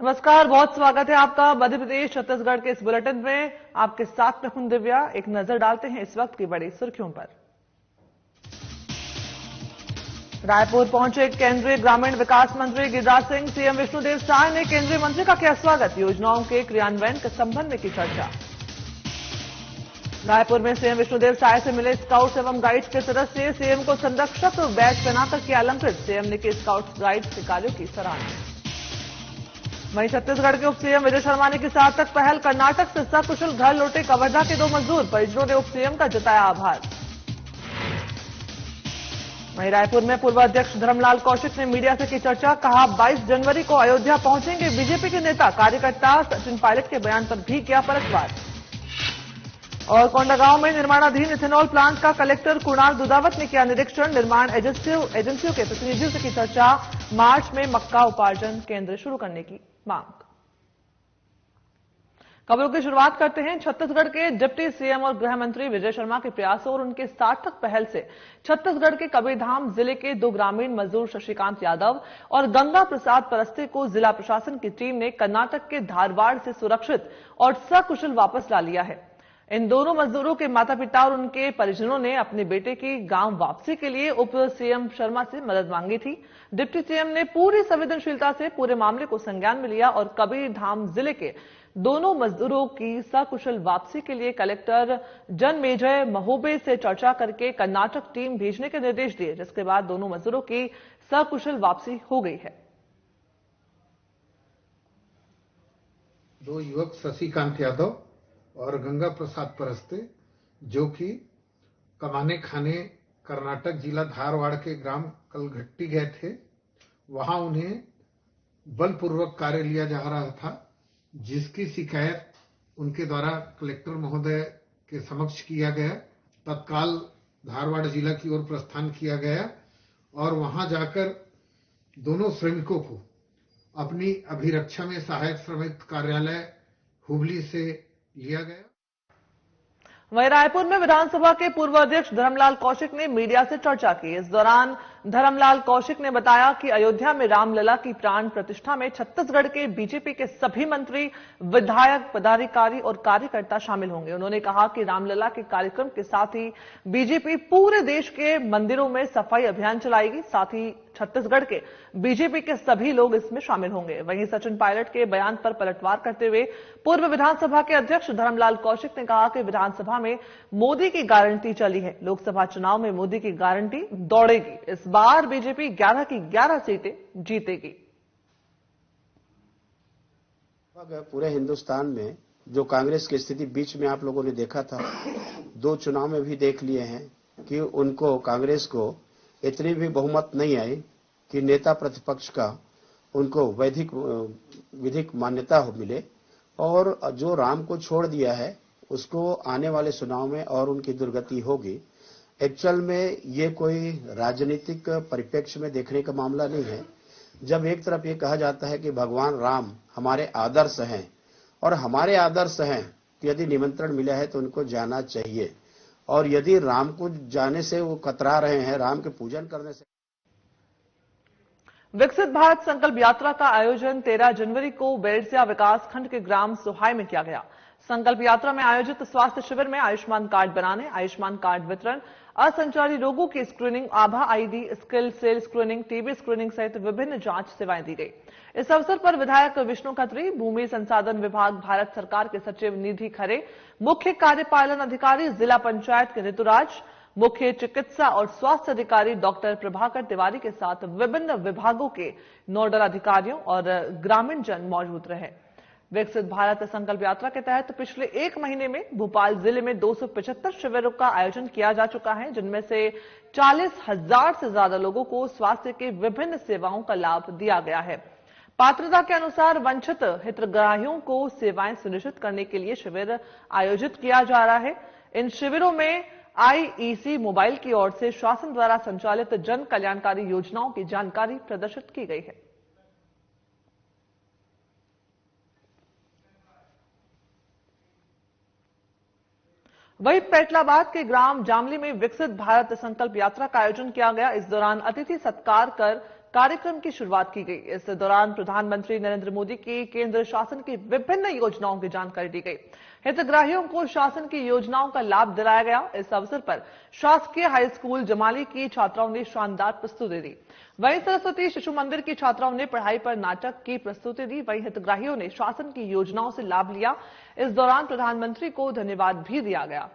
नमस्कार, बहुत स्वागत है आपका मध्य प्रदेश छत्तीसगढ़ के इस बुलेटिन में। आपके साथ में हूं दिव्या। एक नजर डालते हैं इस वक्त की बड़ी सुर्खियों पर। रायपुर पहुंचे केंद्रीय ग्रामीण विकास मंत्री गिरिराज सिंह। सीएम विष्णुदेव साय ने केंद्रीय मंत्री का किया स्वागत। योजनाओं के क्रियान्वयन के संबंध में की चर्चा। रायपुर में सीएम विष्णुदेव साय से मिले स्काउट्स एवं गाइड्स के सदस्य। सीएम को संरक्षक बैच पहनाकर किया अलंकृत। सीएम ने की स्काउट्स गाइड्स के कार्यों की सराहना। वहीं छत्तीसगढ़ के उप सीएम विजय शर्मा ने की सार्थक पहल। कर्नाटक से सकुशल घर लौटे कवर्धा के 2 मजदूर। परिजनों ने उप सीएम का जताया आभार। वहीं रायपुर में पूर्व अध्यक्ष धर्मलाल कौशिक ने मीडिया से की चर्चा। कहा 22 जनवरी को अयोध्या पहुंचेंगे बीजेपी के नेता कार्यकर्ता। सचिन पायलट के बयान पर भी किया पलटवार। और कोंडागांव में निर्माणाधीन इथेनॉल प्लांट का कलेक्टर कुणाल दुधावत ने किया निरीक्षण। निर्माण एजेंसियों के प्रतिनिधियों से की चर्चा। मार्च में मक्का उपार्जन केंद्र शुरू करने की मांग। खबरों की शुरुआत करते हैं। छत्तीसगढ़ के डिप्टी सीएम और गृह मंत्री विजय शर्मा के प्रयासों और उनके सार्थक पहल से छत्तीसगढ़ के कबीरधाम जिले के 2 ग्रामीण मजदूर शशिकांत यादव और गंगा प्रसाद परस्ते को जिला प्रशासन की टीम ने कर्नाटक के धारवाड़ से सुरक्षित और सकुशल वापस ला लिया है। इन दोनों मजदूरों के माता पिता और उनके परिजनों ने अपने बेटे की गांव वापसी के लिए उप सीएम शर्मा से मदद मांगी थी। डिप्टी सीएम ने पूरी संवेदनशीलता से पूरे मामले को संज्ञान में लिया और कबीरधाम जिले के दोनों मजदूरों की सकुशल वापसी के लिए कलेक्टर जनमेजय महोबे से चर्चा करके कर्नाटक टीम भेजने के निर्देश दिए, जिसके बाद दोनों मजदूरों की सकुशल वापसी हो गई है। 2 युवक शशिकांत यादव और गंगा प्रसाद परस्ते जो कि कमाने खाने कर्नाटक जिला धारवाड़ के ग्राम कलघट्टी गए थे। वहां उन्हें बलपूर्वक कार्य लिया जा रहा था, जिसकी शिकायत उनके द्वारा कलेक्टर महोदय के समक्ष किया गया। तत्काल धारवाड़ जिला की ओर प्रस्थान किया गया और वहां जाकर दोनों श्रमिकों को अपनी अभिरक्षा में सहायक श्रमिक कार्यालय हुबली से लिया गया। वहीं रायपुर में विधानसभा के पूर्व अध्यक्ष धर्मलाल कौशिक ने मीडिया से चर्चा की। इस दौरान धर्मलाल कौशिक ने बताया कि अयोध्या में रामलला की प्राण प्रतिष्ठा में छत्तीसगढ़ के बीजेपी के सभी मंत्री, विधायक, पदाधिकारी और कार्यकर्ता शामिल होंगे। उन्होंने कहा कि रामलला के कार्यक्रम के साथ ही बीजेपी पूरे देश के मंदिरों में सफाई अभियान चलाएगी। साथ ही छत्तीसगढ़ के बीजेपी के सभी लोग इसमें शामिल होंगे। वहीं सचिन पायलट के बयान पर पलटवार करते हुए पूर्व विधानसभा के अध्यक्ष धर्मलाल कौशिक ने कहा कि विधानसभा में मोदी की गारंटी चली है, लोकसभा चुनाव में मोदी की गारंटी दौड़ेगी। इस बार बीजेपी 11 की 11 सीटें जीतेगी। पूरे हिंदुस्तान में जो कांग्रेस की स्थिति बीच में आप लोगों ने देखा था, 2 चुनाव में भी देख लिए हैं कि उनको कांग्रेस को इतनी भी बहुमत नहीं आई कि नेता प्रतिपक्ष का उनको विधिक मान्यता मिले। और जो राम को छोड़ दिया है उसको आने वाले चुनाव में और उनकी दुर्गति होगी। एक्चुअल में ये कोई राजनीतिक परिप्रेक्ष्य में देखने का मामला नहीं है। जब एक तरफ ये कहा जाता है कि भगवान राम हमारे आदर्श हैं और हमारे आदर्श हैं, तो यदि निमंत्रण मिला है तो उनको जाना चाहिए। और यदि राम को जाने से वो कतरा रहे हैं, राम के पूजन करने से। विकसित भारत संकल्प यात्रा का आयोजन 13 जनवरी को बेरसिया विकास खंड के ग्राम सोहाय में किया गया। संकल्प यात्रा में आयोजित स्वास्थ्य शिविर में आयुष्मान कार्ड बनाने, आयुष्मान कार्ड वितरण, असंचारी रोगों की स्क्रीनिंग, आभा ID, sickle cell screening, TB screening सहित विभिन्न जांच सेवाएं दी गई। इस अवसर पर विधायक विष्णु खत्री, भूमि संसाधन विभाग भारत सरकार के सचिव निधि खरे, मुख्य कार्यपालन अधिकारी जिला पंचायत के ऋतुराज, मुख्य चिकित्सा और स्वास्थ्य अधिकारी डॉक्टर प्रभाकर तिवारी के साथ विभिन्न विभागों के नोडल अधिकारियों और ग्रामीण जन मौजूद रहे। विकसित भारत संकल्प यात्रा के तहत पिछले 1 महीने में भोपाल जिले में 275 शिविरों का आयोजन किया जा चुका है, जिनमें से 40,000 से ज्यादा लोगों को स्वास्थ्य के विभिन्न सेवाओं का लाभ दिया गया है। पात्रता के अनुसार वंचित हितग्राहियों को सेवाएं सुनिश्चित करने के लिए शिविर आयोजित किया जा रहा है। इन शिविरों में आईईसी मोबाइल की ओर से शासन द्वारा संचालित जन कल्याणकारी योजनाओं की जानकारी प्रदर्शित की गई है। वहीं पेटलाबाद के ग्राम जामली में विकसित भारत संकल्प यात्रा का आयोजन किया गया। इस दौरान अतिथि सत्कार कर कार्यक्रम की शुरुआत की गई। इस दौरान प्रधानमंत्री नरेंद्र मोदी की केंद्र शासन की विभिन्न योजनाओं की जानकारी दी गई। हितग्राहियों को शासन की योजनाओं का लाभ दिलाया गया। इस अवसर पर शासकीय हाई स्कूल जमाली की छात्राओं ने शानदार प्रस्तुति दी। वहीं सरस्वती शिशु मंदिर की छात्राओं ने पढ़ाई पर नाटक की प्रस्तुति दी। वहीं हितग्राहियों ने शासन की योजनाओं से लाभ लिया। इस दौरान प्रधानमंत्री को धन्यवाद भी दिया गया।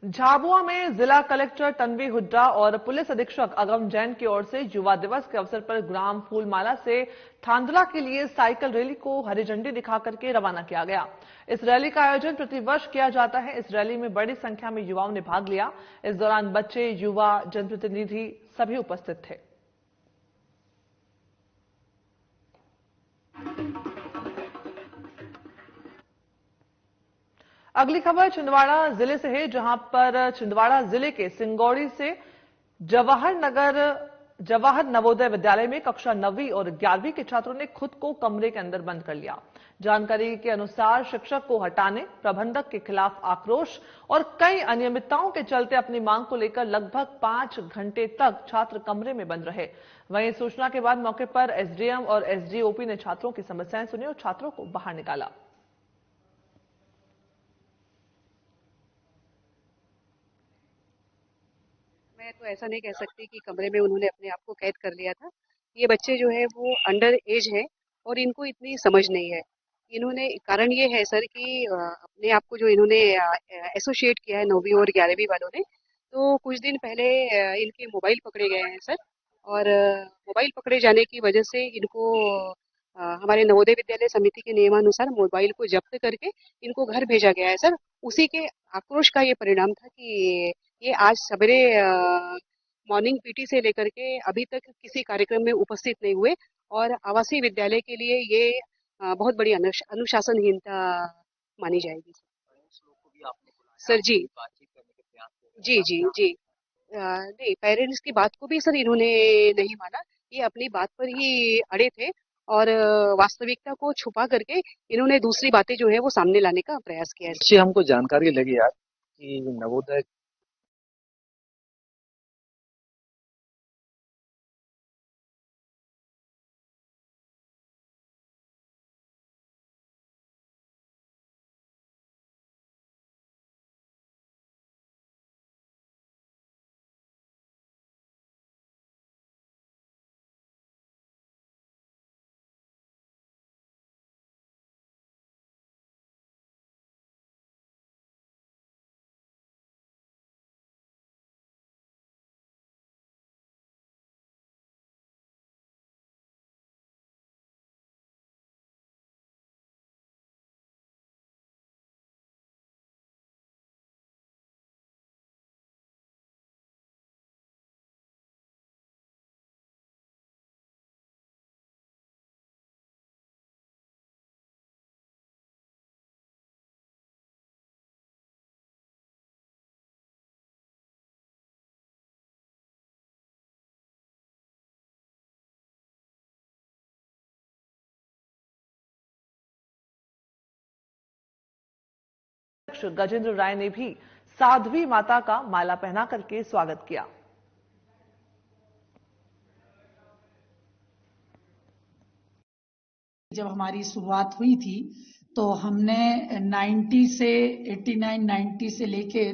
झाबुआ में जिला कलेक्टर तन्वी हुड्डा और पुलिस अधीक्षक अगम जैन की ओर से युवा दिवस के अवसर पर ग्राम फूलमाला से थांदला के लिए साइकिल रैली को हरी झंडी दिखाकर के रवाना किया गया। इस रैली का आयोजन प्रतिवर्ष किया जाता है। इस रैली में बड़ी संख्या में युवाओं ने भाग लिया। इस दौरान बच्चे, युवा, जनप्रतिनिधि सभी उपस्थित थे। अगली खबर छिंदवाड़ा जिले से है, जहां पर छिंदवाड़ा जिले के सिंगौड़ी से जवाहर नवोदय विद्यालय में कक्षा 9वीं और 11वीं के छात्रों ने खुद को कमरे के अंदर बंद कर लिया। जानकारी के अनुसार शिक्षक को हटाने, प्रबंधक के खिलाफ आक्रोश और कई अनियमितताओं के चलते अपनी मांग को लेकर लगभग 5 घंटे तक छात्र कमरे में बंद रहे। वहीं सूचना के बाद मौके पर एसडीएम और एसडीओपी ने छात्रों की समस्याएं सुनी और छात्रों को बाहर निकाला। मैं तो ऐसा नहीं कह सकती कि कमरे में उन्होंने अपने आप को कैद कर लिया था। ये बच्चे जो है वो अंडर एज है और इनको इतनी समझ नहीं है। इन्होंने कारण ये है सर कि अपने आप को जो इन्होंने एसोसिएट किया है 9वीं और 11वीं वालों ने, तो कुछ दिन पहले इनके मोबाइल पकड़े गए हैं सर। और मोबाइल पकड़े जाने की वजह से इनको हमारे नवोदय विद्यालय समिति के नियमानुसार मोबाइल को जब्त करके इनको घर भेजा गया है सर। उसी के आक्रोश का ये परिणाम था कि ये आज सवेरे मॉर्निंग पीटी से लेकर के अभी तक किसी कार्यक्रम में उपस्थित नहीं हुए और आवासीय विद्यालय के लिए ये बहुत बड़ी अनुशासनहीनता मानी जाएगी सर। जी जी जी जी नहीं, पेरेंट्स की बात को भी सर इन्होंने नहीं माना। ये अपनी बात पर ही अड़े थे और वास्तविकता को छुपा करके इन्होंने दूसरी बातें जो है वो सामने लाने का प्रयास किया है। हमको जानकारी लगी यार कि नवोदय गजेंद्र राय ने भी साध्वी माता का माला पहना करके स्वागत किया। जब हमारी शुरुआत हुई थी तो हमने 89 से लेके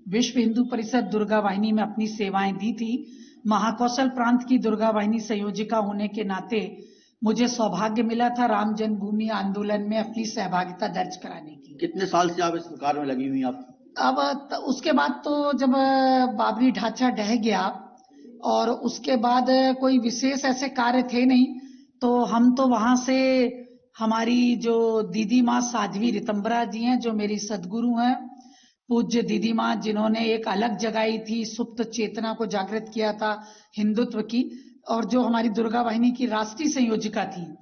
विश्व हिंदू परिषद दुर्गा वाहिनी में अपनी सेवाएं दी थी। महाकौशल प्रांत की दुर्गा वाहिनी संयोजिका होने के नाते मुझे सौभाग्य मिला था राम जन्मभूमि आंदोलन में अपनी सहभागिता दर्ज कराने की। कितने साल से आप इस कार्य में लगी हुई आप? अब उसके बाद तो जब बाबरी ढांचा ढह गया और उसके बाद कोई विशेष ऐसे कार्य थे नहीं, तो हम तो वहां से हमारी जो दीदी माँ साध्वी रितंबरा जी हैं, जो मेरी सदगुरु हैं, पूज्य दीदी माँ, जिन्होंने एक अलग जगाई थी, सुप्त चेतना को जागृत किया था हिंदुत्व की, और जो हमारी दुर्गा वाहिनी की राष्ट्रीय संयोजिका थी,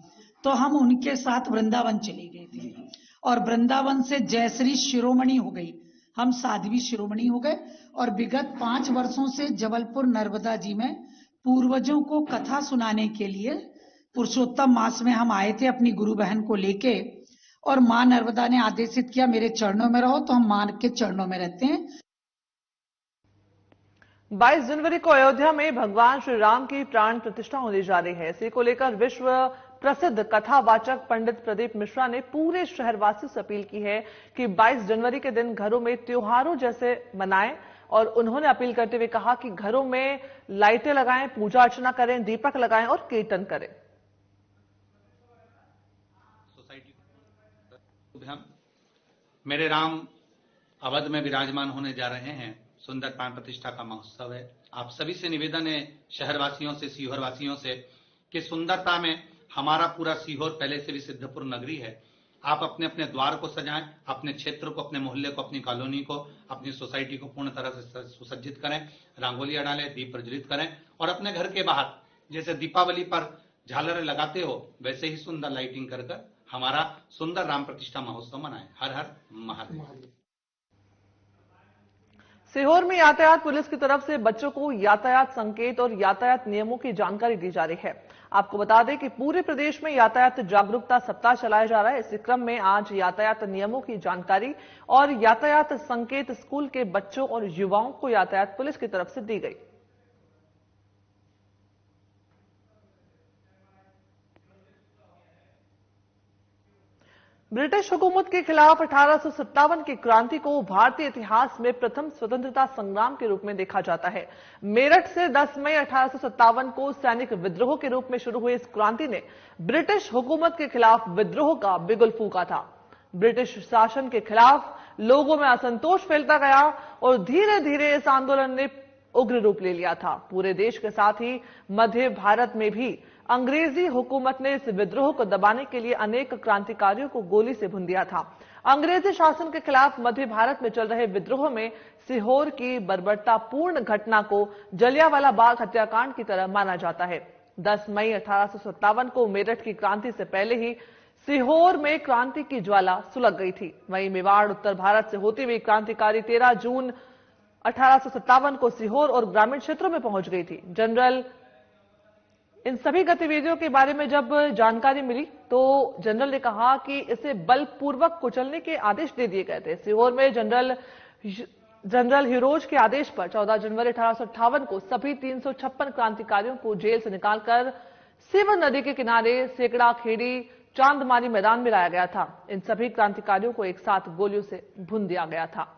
तो हम उनके साथ वृंदावन चले गए थे और वृंदावन से जयश्री शिरोमणि हो गई, हम साध्वी शिरोमणि हो गए। और विगत 5 वर्षों से जबलपुर नर्मदा जी में पूर्वजों को कथा सुनाने के लिए पुरुषोत्तम मास में हम आए थे अपनी गुरु बहन को लेके, और मां नर्मदा ने आदेशित किया मेरे चरणों में रहो, तो हम मां के चरणों में रहते हैं। 22 जनवरी को अयोध्या में भगवान श्री राम की प्राण प्रतिष्ठा होने जा रही है। इसी को लेकर विश्व प्रसिद्ध कथावाचक पंडित प्रदीप मिश्रा ने पूरे शहरवासियों से अपील की है कि 22 जनवरी के दिन घरों में त्योहारों जैसे मनाएं, और उन्होंने अपील करते हुए कहा कि घरों में लाइटें लगाएं, पूजा अर्चना करें, दीपक लगाएं और कीर्तन करें। मेरे राम अवध में विराजमान होने जा रहे हैं। सुंदर प्राण प्रतिष्ठा का महोत्सव है। आप सभी से निवेदन है, शहरवासियों से, सीहोर वासियों से, कि सुंदरता में हमारा पूरा सीहोर पहले से भी सिद्धपुर नगरी है। आप अपने अपने द्वार को सजाएं, अपने क्षेत्र को, अपने मोहल्ले को, अपनी कॉलोनी को, अपनी सोसाइटी को पूर्ण तरह से सुसज्जित करें, रंगोलियां डालें, दीप प्रज्वलित करें, और अपने घर के बाहर जैसे दीपावली पर झालरें लगाते हो वैसे ही सुंदर लाइटिंग कर हमारा सुंदर राम प्रतिष्ठा महोत्सव मनाएं। हर हर महादेव। सीहोर में यातायात पुलिस की तरफ से बच्चों को यातायात संकेत और यातायात नियमों की जानकारी दी जा रही है। आपको बता दें कि पूरे प्रदेश में यातायात जागरूकता सप्ताह चलाया जा रहा है। इसी क्रम में आज यातायात नियमों की जानकारी और यातायात संकेत स्कूल के बच्चों और युवाओं को यातायात पुलिस की तरफ से दी गई। ब्रिटिश हुकूमत के खिलाफ 1857 की क्रांति को भारतीय इतिहास में प्रथम स्वतंत्रता संग्राम के रूप में देखा जाता है। मेरठ से 10 मई 1857 को सैनिक विद्रोह के रूप में शुरू हुई इस क्रांति ने ब्रिटिश हुकूमत के खिलाफ विद्रोह का बिगुल फूंका था। ब्रिटिश शासन के खिलाफ लोगों में असंतोष फैलता गया और धीरे धीरे इस आंदोलन ने उग्र रूप ले लिया था। पूरे देश के साथ ही मध्य भारत में भी अंग्रेजी हुकूमत ने इस विद्रोह को दबाने के लिए अनेक क्रांतिकारियों को गोली से भून दिया था। अंग्रेजी शासन के खिलाफ मध्य भारत में चल रहे विद्रोह में सीहोर की बर्बरतापूर्ण घटना को जलियांवाला बाग हत्याकांड की तरह माना जाता है। 10 मई 1857 को मेरठ की क्रांति से पहले ही सीहोर में क्रांति की ज्वाला सुलग गई थी। वहीं मेवाड़ उत्तर भारत से होती हुई क्रांतिकारी 13 जून 1857 को सीहोर और ग्रामीण क्षेत्रों में पहुंच गई थी। जनरल इन सभी गतिविधियों के बारे में जब जानकारी मिली तो जनरल ने कहा कि इसे बलपूर्वक कुचलने के आदेश दे दिए गए थे। सीहोर में जनरल हिरोज के आदेश पर 14 जनवरी 1858 को सभी 356 क्रांतिकारियों को जेल से निकालकर सीवर नदी के किनारे सेकड़ा खेड़ी चांदमारी मैदान में लाया गया था। इन सभी क्रांतिकारियों को एक साथ गोलियों से भून दिया गया था।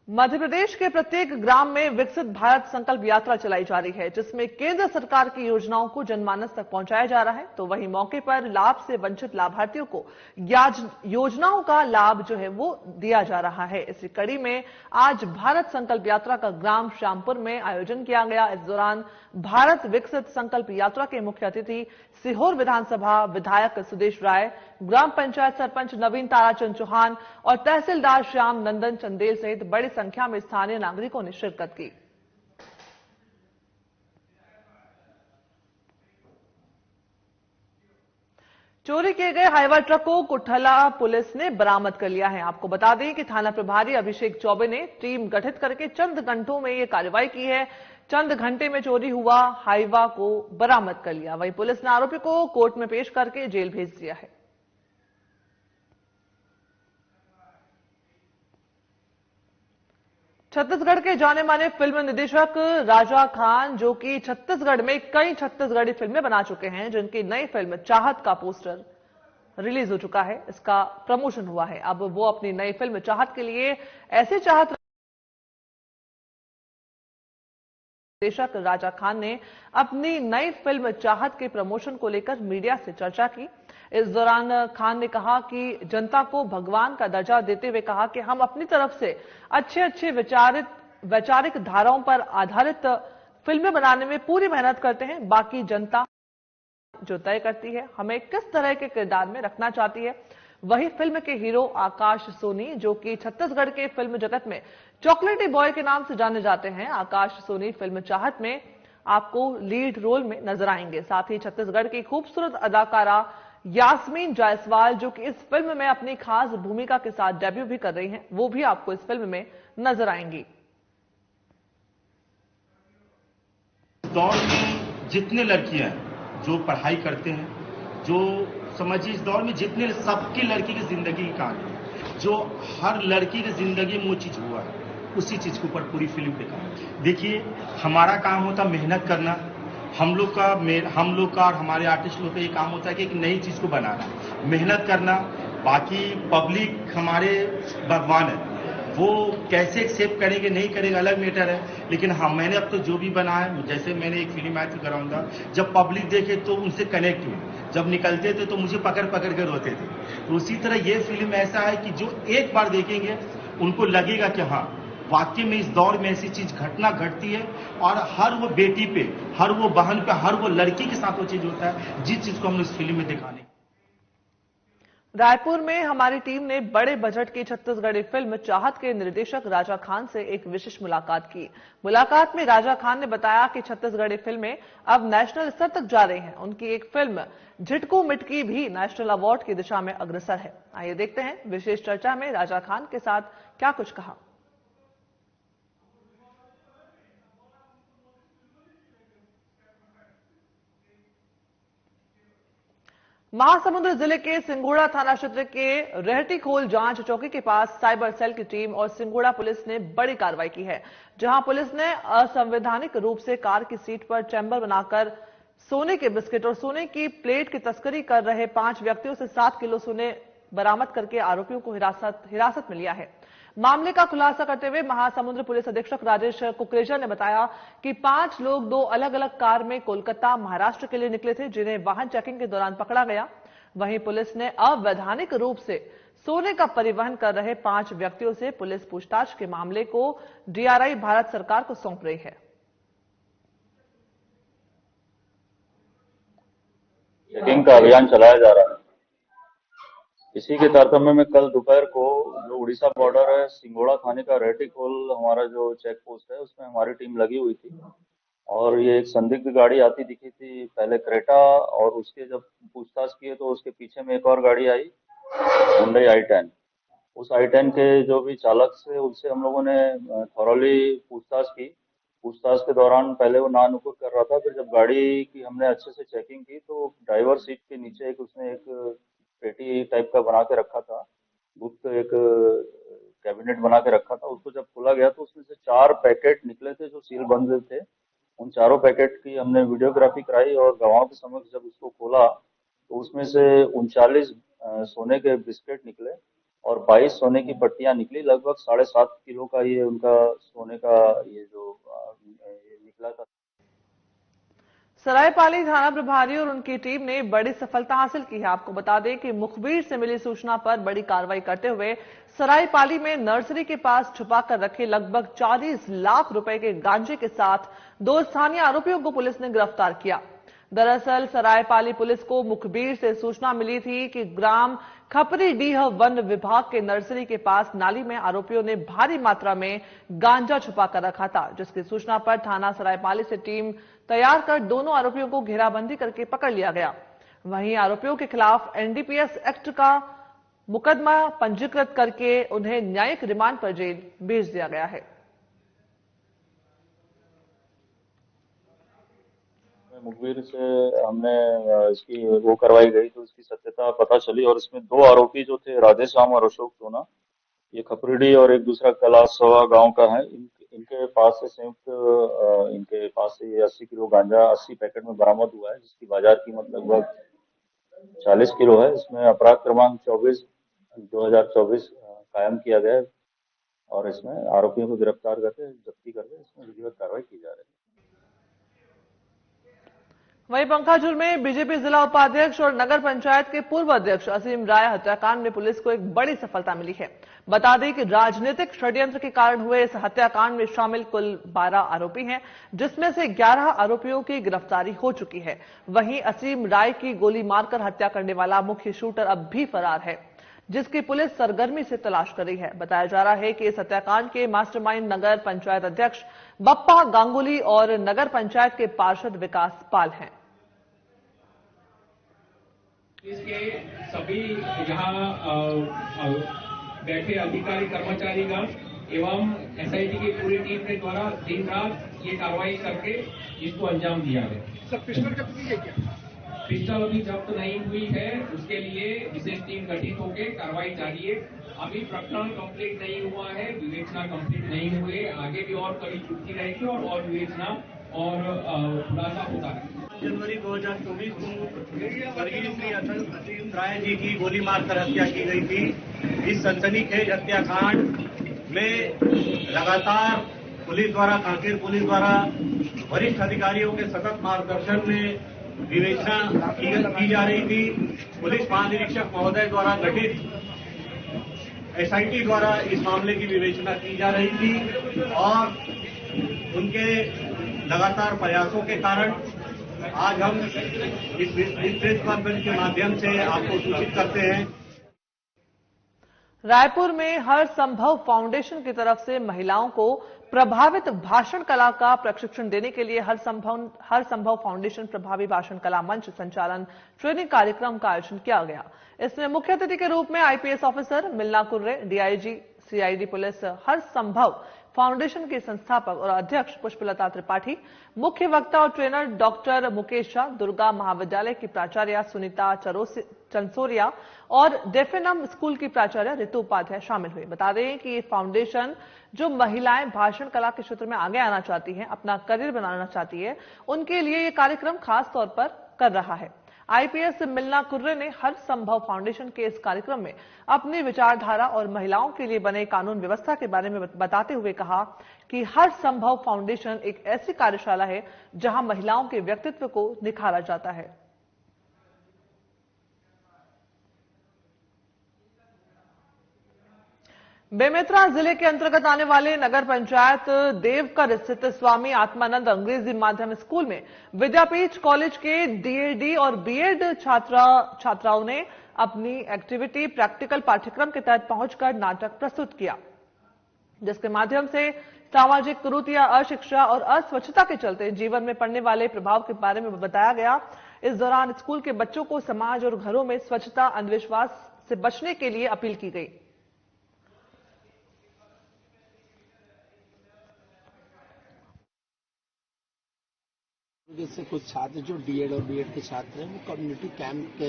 मध्य प्रदेश के प्रत्येक ग्राम में विकसित भारत संकल्प यात्रा चलाई जा रही है, जिसमें केंद्र सरकार की योजनाओं को जनमानस तक पहुंचाया जा रहा है। तो वहीं मौके पर लाभ से वंचित लाभार्थियों को योजनाओं का लाभ जो है वो दिया जा रहा है। इसी कड़ी में आज भारत संकल्प यात्रा का ग्राम श्यामपुर में आयोजन किया गया। इस दौरान भारत विकसित संकल्प यात्रा के मुख्य अतिथि सीहोर विधानसभा विधायक सुदेश राय, ग्राम पंचायत सरपंच नवीन ताराचंद चौहान और तहसीलदार श्याम नंदन चंदेल सहित बड़ी संख्या में स्थानीय नागरिकों ने शिरकत की। चोरी किए गए हाईवा ट्रक को कुठला पुलिस ने बरामद कर लिया है। आपको बता दें कि थाना प्रभारी अभिषेक चौबे ने टीम गठित करके चंद घंटों में यह कार्रवाई की है। चंद घंटे में चोरी हुआ हाईवा को बरामद कर लिया। वहीं पुलिस ने आरोपी को कोर्ट में पेश करके जेल भेज दिया है। छत्तीसगढ़ के जाने माने फिल्म निर्देशक राजा खान, जो कि छत्तीसगढ़ में कई छत्तीसगढ़ी फिल्में बना चुके हैं, जिनकी नई फिल्म चाहत का पोस्टर रिलीज हो चुका है, इसका प्रमोशन हुआ है। अब वो अपनी नई फिल्म चाहत के लिए ऐसे चाहत निर्देशक राजा खान ने अपनी नई फिल्म चाहत के प्रमोशन को लेकर मीडिया से चर्चा की। इस दौरान खान ने कहा कि जनता को भगवान का दर्जा देते हुए कहा कि हम अपनी तरफ से अच्छे वैचारिक धाराओं पर आधारित फिल्में बनाने में पूरी मेहनत करते हैं। बाकी जनता जो तय करती है हमें किस तरह के किरदार में रखना चाहती है। वही फिल्म के हीरो आकाश सोनी, जो कि छत्तीसगढ़ के फिल्म जगत में चॉकलेटी बॉय के नाम से जाने जाते हैं, आकाश सोनी फिल्म चाहत में आपको लीड रोल में नजर आएंगे। साथ ही छत्तीसगढ़ की खूबसूरत अदाकारा यास्मीन जायसवाल, जो कि इस फिल्म में अपनी खास भूमिका के साथ डेब्यू भी कर रही हैं, वो भी आपको इस फिल्म में नजर आएंगी। दौर में जितने लड़कियां हैं जो पढ़ाई करते हैं, जो समझिए इस दौर में जितने सबकी लड़की की जिंदगी की कहानी है, जो हर लड़की की जिंदगी में वो चीज हुआ है, उसी चीज के ऊपर पूरी फिल्म देखा। देखिए, हमारा काम होता मेहनत करना, हम लोग का और हमारे आर्टिस्ट लोग का ये काम होता है कि एक नई चीज को बनाना, मेहनत करना। बाकी पब्लिक हमारे भगवान है, वो कैसे एक्सेप्ट करेंगे नहीं करेंगे अलग मैटर है, लेकिन हाँ मैंने अब तो जो भी बना है, जैसे मैंने एक फिल्म आई थी कराऊंगा, जब पब्लिक देखे तो उनसे कनेक्ट हुए, जब निकलते थे तो मुझे पकड़ पकड़ कर रोते थे। तो उसी तरह ये फिल्म ऐसा है कि जो एक बार देखेंगे उनको लगेगा कि हाँ वाकई में इस दौर में ऐसी चीज घटना घटती है, और हर वो बेटी पे, हर वो बहन पे, हर वो लड़की के साथ वो चीज होता है जिस चीज को हमने इस फिल्म में दिखाने। रायपुर में हमारी टीम ने बड़े बजट की छत्तीसगढ़ी फिल्म चाहत के निर्देशक राजा खान से एक विशेष मुलाकात की। मुलाकात में राजा खान ने बताया कि छत्तीसगढ़ी फिल्में अब नेशनल स्तर तक जा रही हैं। उनकी एक फिल्म झिटकू मिटकी भी नेशनल अवार्ड की दिशा में अग्रसर है। आइए देखते हैं विशेष चर्चा में राजा खान के साथ क्या कुछ कहा। महासमुंद जिले के सिंघोड़ा थाना क्षेत्र के रेहटीखोल जांच चौकी के पास साइबर सेल की टीम और सिंघोड़ा पुलिस ने बड़ी कार्रवाई की है, जहां पुलिस ने असंवैधानिक रूप से कार की सीट पर चैम्बर बनाकर सोने के बिस्किट और सोने की प्लेट की तस्करी कर रहे 5 व्यक्तियों से 7 किलो सोने बरामद करके आरोपियों को हिरासत में लिया है। मामले का खुलासा करते हुए महासमुंद पुलिस अधीक्षक राजेश कुकरेजा ने बताया कि 5 लोग 2 अलग अलग कार में कोलकाता महाराष्ट्र के लिए निकले थे, जिन्हें वाहन चेकिंग के दौरान पकड़ा गया। वहीं पुलिस ने अवैधानिक रूप से सोने का परिवहन कर रहे 5 व्यक्तियों से पुलिस पूछताछ के मामले को डीआरआई भारत सरकार को सौंप रही है। चेकिंग का अभियान चलाया जा रहा है। इसी के तारतम्य में कल दोपहर को जो उड़ीसा बॉर्डर है, सिंघोड़ा थाने का रेहटीखोल हमारा जो चेक पोस्ट है, उसमें हमारी टीम लगी हुई थी और ये एक संदिग्ध गाड़ी आती दिखी थी, पहले क्रेटा, और उसके जब पूछताछ किए तो उसके पीछे में एक और गाड़ी आई, हुंडई i10। उस i10 के जो भी चालक से, उससे हम लोगों ने थॉरली पूछताछ की। पूछताछ के दौरान पहले वो नानुकुर कर रहा था, फिर जब गाड़ी की हमने अच्छे से चेकिंग की तो ड्राइवर सीट के नीचे उसने एक पेटी टाइप का बना के रखा था, गुप्त एक कैबिनेट बना के रखा था। उसको जब खोला गया तो उसमें से 4 पैकेट निकले थे जो सील बंद थे। उन चारों पैकेट की हमने वीडियोग्राफी कराई और गवाहों के समक्ष जब उसको खोला तो उसमें से 39 सोने के बिस्किट निकले और 22 सोने की पट्टियां निकली। लगभग 7.5 किलो का ये उनका सोने का ये जो निकला था। सरायपाली थाना प्रभारी और उनकी टीम ने बड़ी सफलता हासिल की है। आपको बता दें कि मुखबिर से मिली सूचना पर बड़ी कार्रवाई करते हुए सरायपाली में नर्सरी के पास छुपाकर रखे लगभग 40 लाख रुपए के गांजे के साथ 2 स्थानीय आरोपियों को पुलिस ने गिरफ्तार किया। दरअसल सरायपाली पुलिस को मुखबिर से सूचना मिली थी कि ग्राम खपरीडीह वन विभाग के नर्सरी के पास नाली में आरोपियों ने भारी मात्रा में गांजा छुपाकर रखा था, जिसकी सूचना पर थाना सरायपाली से टीम तैयार कर दोनों आरोपियों को घेराबंदी करके पकड़ लिया गया। वहीं आरोपियों के खिलाफ एनडीपीएस एक्ट का मुकदमा पंजीकृत करके उन्हें न्यायिक रिमांड पर जेल भेज दिया गया है। मुखबिर से हमने इसकी वो करवाई गई तो इसकी सत्यता पता चली और इसमें 2 आरोपी जो थे, राधेश राम और अशोक सोना, ये खपरीडी और एक दूसरा कैलाशवा गांव का है। इनके पास से संयुक्त इनके पास से ये 80 किलो गांजा 80 पैकेट में बरामद हुआ है, जिसकी बाजार कीमत लगभग 40 किलो है। इसमें अपराध क्रमांक 24/2024 कायम किया गया है और इसमें आरोपियों को गिरफ्तार करके जब्ती करके इसमें विधिवत कार्रवाई की जा रही है। वहीं पंखाजुर में बीजेपी जिला उपाध्यक्ष और नगर पंचायत के पूर्व अध्यक्ष असीम राय हत्याकांड में पुलिस को एक बड़ी सफलता मिली है। बता दें कि राजनीतिक षड्यंत्र के कारण हुए इस हत्याकांड में शामिल कुल 12 आरोपी हैं, जिसमें से 11 आरोपियों की गिरफ्तारी हो चुकी है। वहीं असीम राय की गोली मारकर हत्या करने वाला मुख्य शूटर अब भी फरार है, जिसकी पुलिस सरगर्मी से तलाश कर रही है। बताया जा रहा है कि इस हत्याकांड के मास्टरमाइंड नगर पंचायत अध्यक्ष बप्पा गांगुली और नगर पंचायत के पार्षद विकास पाल हैं। इसके सभी यहाँ बैठे अधिकारी कर्मचारीगण एवं एसआईटी की पूरी टीम के द्वारा दिन रात ये कार्रवाई करके इसको अंजाम दिया गया। सर पिस्टल जब्त की गई क्या? पिस्टल अभी जब्त नहीं हुई है, उसके लिए विशेष टीम गठित होकर कार्रवाई जारी है। अभी प्रकरण कंप्लीट नहीं हुआ है, विवेचना कंप्लीट नहीं हुई, आगे भी और कड़ी छुट्टी रहेगी और विवेचना और खुलासा होता है। जनवरी 2024 को स्वर्गीय श्री असीम राय जी की गोली मारकर हत्या की गई थी। इस सनसनीखेज हत्याकांड में लगातार पुलिस द्वारा, कांकेर पुलिस द्वारा वरिष्ठ अधिकारियों के सतत मार्गदर्शन में विवेचना की जा रही थी। पुलिस महानिरीक्षक महोदय द्वारा गठित एसआईटी द्वारा इस मामले की विवेचना की जा रही थी और उनके लगातार प्रयासों के कारण आज हम इस प्रेस कॉन्फ्रेंस के माध्यम से आपको सूचित करते हैं। रायपुर में हर संभव फाउंडेशन की तरफ से महिलाओं को प्रभावित भाषण कला का प्रशिक्षण देने के लिए हर संभव फाउंडेशन प्रभावी भाषण कला मंच संचालन ट्रेनिंग कार्यक्रम का आयोजन किया गया। इसमें मुख्य अतिथि के रूप में आईपीएस ऑफिसर मिलना कुर्रे, डीआईजी, सीआईडी पुलिस, हर संभव फाउंडेशन के संस्थापक और अध्यक्ष पुष्पलता त्रिपाठी, मुख्य वक्ता और ट्रेनर डॉक्टर मुकेश शाह, दुर्गा महाविद्यालय की प्राचार्य सुनीता चंसोरिया और डेफिनम स्कूल की प्राचार्य ऋतु उपाध्याय शामिल हुए। बता दें कि ये फाउंडेशन जो महिलाएं भाषण कला के क्षेत्र में आगे आना चाहती हैं, अपना करियर बनाना चाहती है, उनके लिए ये कार्यक्रम खास तौर पर कर रहा है। आईपीएस मिलना कुर्रे ने हर संभव फाउंडेशन के इस कार्यक्रम में अपनी विचारधारा और महिलाओं के लिए बने कानून व्यवस्था के बारे में बताते हुए कहा कि हर संभव फाउंडेशन एक ऐसी कार्यशाला है जहां महिलाओं के व्यक्तित्व को निखारा जाता है। बेमेतरा जिले के अंतर्गत आने वाले नगर पंचायत देवकर स्थित स्वामी आत्मानंद अंग्रेजी माध्यम स्कूल में विद्यापीठ कॉलेज के डीएडी और बीएड छात्राओं ने अपनी एक्टिविटी प्रैक्टिकल पाठ्यक्रम के तहत पहुंचकर नाटक प्रस्तुत किया, जिसके माध्यम से सामाजिक कुरीतियां, अशिक्षा और अस्वच्छता के चलते जीवन में पड़ने वाले प्रभाव के बारे में बताया गया। इस दौरान स्कूल के बच्चों को समाज और घरों में स्वच्छता, अंधविश्वास से बचने के लिए अपील की गई। जैसे कुछ छात्र जो डीएड और बीएड के छात्र हैं वो कम्युनिटी कैंप के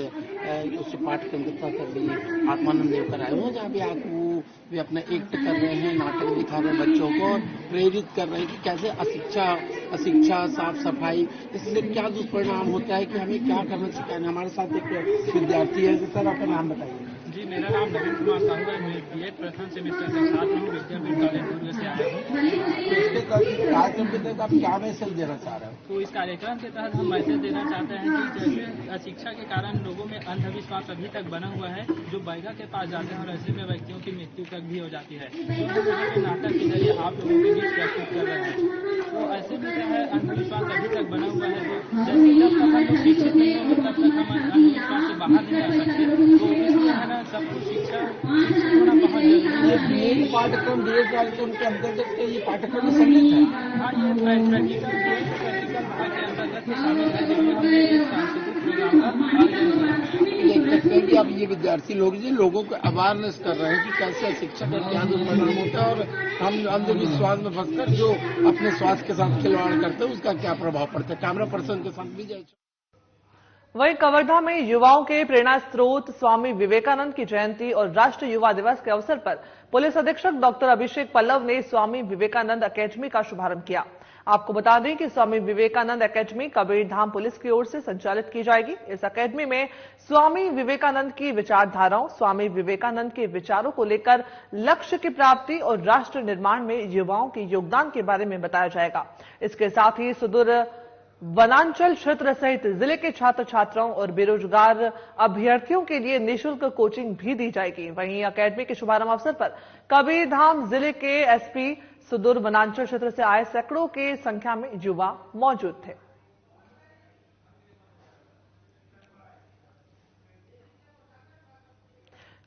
उस पाठ्यक्रम के तहत आत्मानंद देवकर आए हुए, जहाँ भी आपको वे अपना एक्ट कर रहे हैं, नाटक दिखा रहे हैं, बच्चों को प्रेरित कर रहे हैं कि कैसे अशिक्षा, साफ सफाई, इससे क्या दुष्परिणाम होता है कि हमें क्या करना चाहिए। हमारे साथ एक विद्यार्थी है, सर आपका नाम बताइए। जी, मेरा नाम नवीन कुमार साहू है। मैं बीएड प्रथम सेमेस्टर का छात्र हूँ, विद्यापीठ कॉलेज दुर्ग से आया हूँ। कार्यक्रम के तहत आप क्या मैसेज देना चाह रहे हो? तो इस कार्यक्रम के तहत हम मैसेज देना चाहते हैं कि जैसे अशिक्षा के कारण लोगों में अंधविश्वास अभी तक बना हुआ है, जो बैगा के पास जाते हैं और ऐसे में व्यक्तियों की मृत्यु तक भी हो जाती है। तो हम यहाँ पे नाटक के जरिए आप लोगों के बीच प्रस्तुत कर रहे हैं। तो ऐसे में जो है अंधविश्वास अभी तक बना हुआ है, तो जैसे जब तक हम लोग शिक्षित नहीं होंगे तब तक हम अंधविश्वास से बाहर नहीं आ सकते। तो इसलिए है ना, सबको शिक्षा होना बहुत जरूरी है। बीएड कार्यक्रम के अंतर्गत ये पाठ्यक्रम सम्मिलित है। हाँ, ये प्रैक्टिकल के अंतर्गत शामिल है, जिसमें हमने एक सांस्कृतिक प्रोग्राम का आयोजन किया। देख सकते हैं कि अब ये विद्यार्थी लोग जी लोगों को अवेयरनेस कर रहे हैं कि कैसे शिक्षा का क्या दुष्परिणाम होता है और हम अंधविश्वास में फंसकर जो अपने स्वास्थ्य के साथ खिलवाड़ करते हैं उसका क्या प्रभाव पड़ता है। कैमरा पर्सन के साथ भी जाए। वहीं कवर्धा में युवाओं के प्रेरणा स्रोत स्वामी विवेकानंद की जयंती और राष्ट्रीय युवा दिवस के अवसर पर पुलिस अधीक्षक डॉक्टर अभिषेक पल्लव ने स्वामी विवेकानंद अकेडमी का शुभारंभ किया। आपको बता दें कि स्वामी विवेकानंद अकेडमी कबीरधाम पुलिस की ओर से संचालित की जाएगी। इस अकेडमी में स्वामी विवेकानंद की विचारधाराओं, स्वामी विवेकानंद के विचारों को लेकर लक्ष्य की प्राप्ति और राष्ट्र निर्माण में युवाओं के योगदान के बारे में बताया जाएगा। इसके साथ ही सुदूर वनांचल क्षेत्र सहित जिले के छात्र छात्राओं और बेरोजगार अभ्यर्थियों के लिए निःशुल्क कोचिंग भी दी जाएगी। वहीं अकेडमी के शुभारंभ अवसर पर कबीरधाम जिले के एसपी सुदूर वनांचल क्षेत्र से आए सैकड़ों की संख्या में युवा मौजूद थे।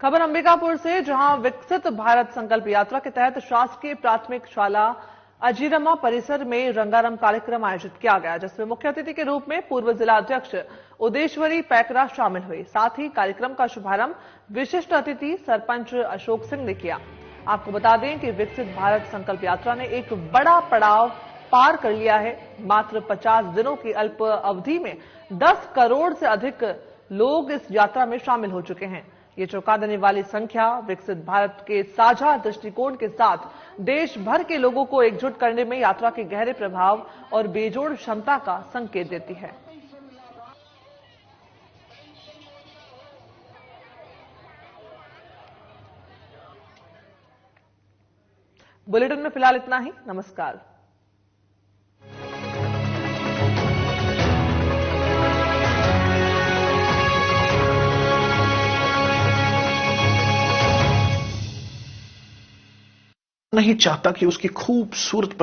खबर अंबिकापुर से, जहां विकसित भारत संकल्प यात्रा के तहत शासकीय प्राथमिक शाला अजीरमा परिसर में रंगारंग कार्यक्रम आयोजित किया गया, जिसमें मुख्य अतिथि के रूप में पूर्व जिला अध्यक्ष उदेश्वरी पैकरा शामिल हुए। साथ ही कार्यक्रम का शुभारंभ विशिष्ट अतिथि सरपंच अशोक सिंह ने किया। आपको बता दें कि विकसित भारत संकल्प यात्रा ने एक बड़ा पड़ाव पार कर लिया है। मात्र 50 दिनों की अल्प अवधि में 10 करोड़ से अधिक लोग इस यात्रा में शामिल हो चुके हैं। ये चौंका देने वाली संख्या विकसित भारत के साझा दृष्टिकोण के साथ देश भर के लोगों को एकजुट करने में यात्रा के गहरे प्रभाव और बेजोड़ क्षमता का संकेत देती है। बुलेटिन में फिलहाल इतना ही। नमस्कार। नहीं चाहता कि उसकी खूबसूरत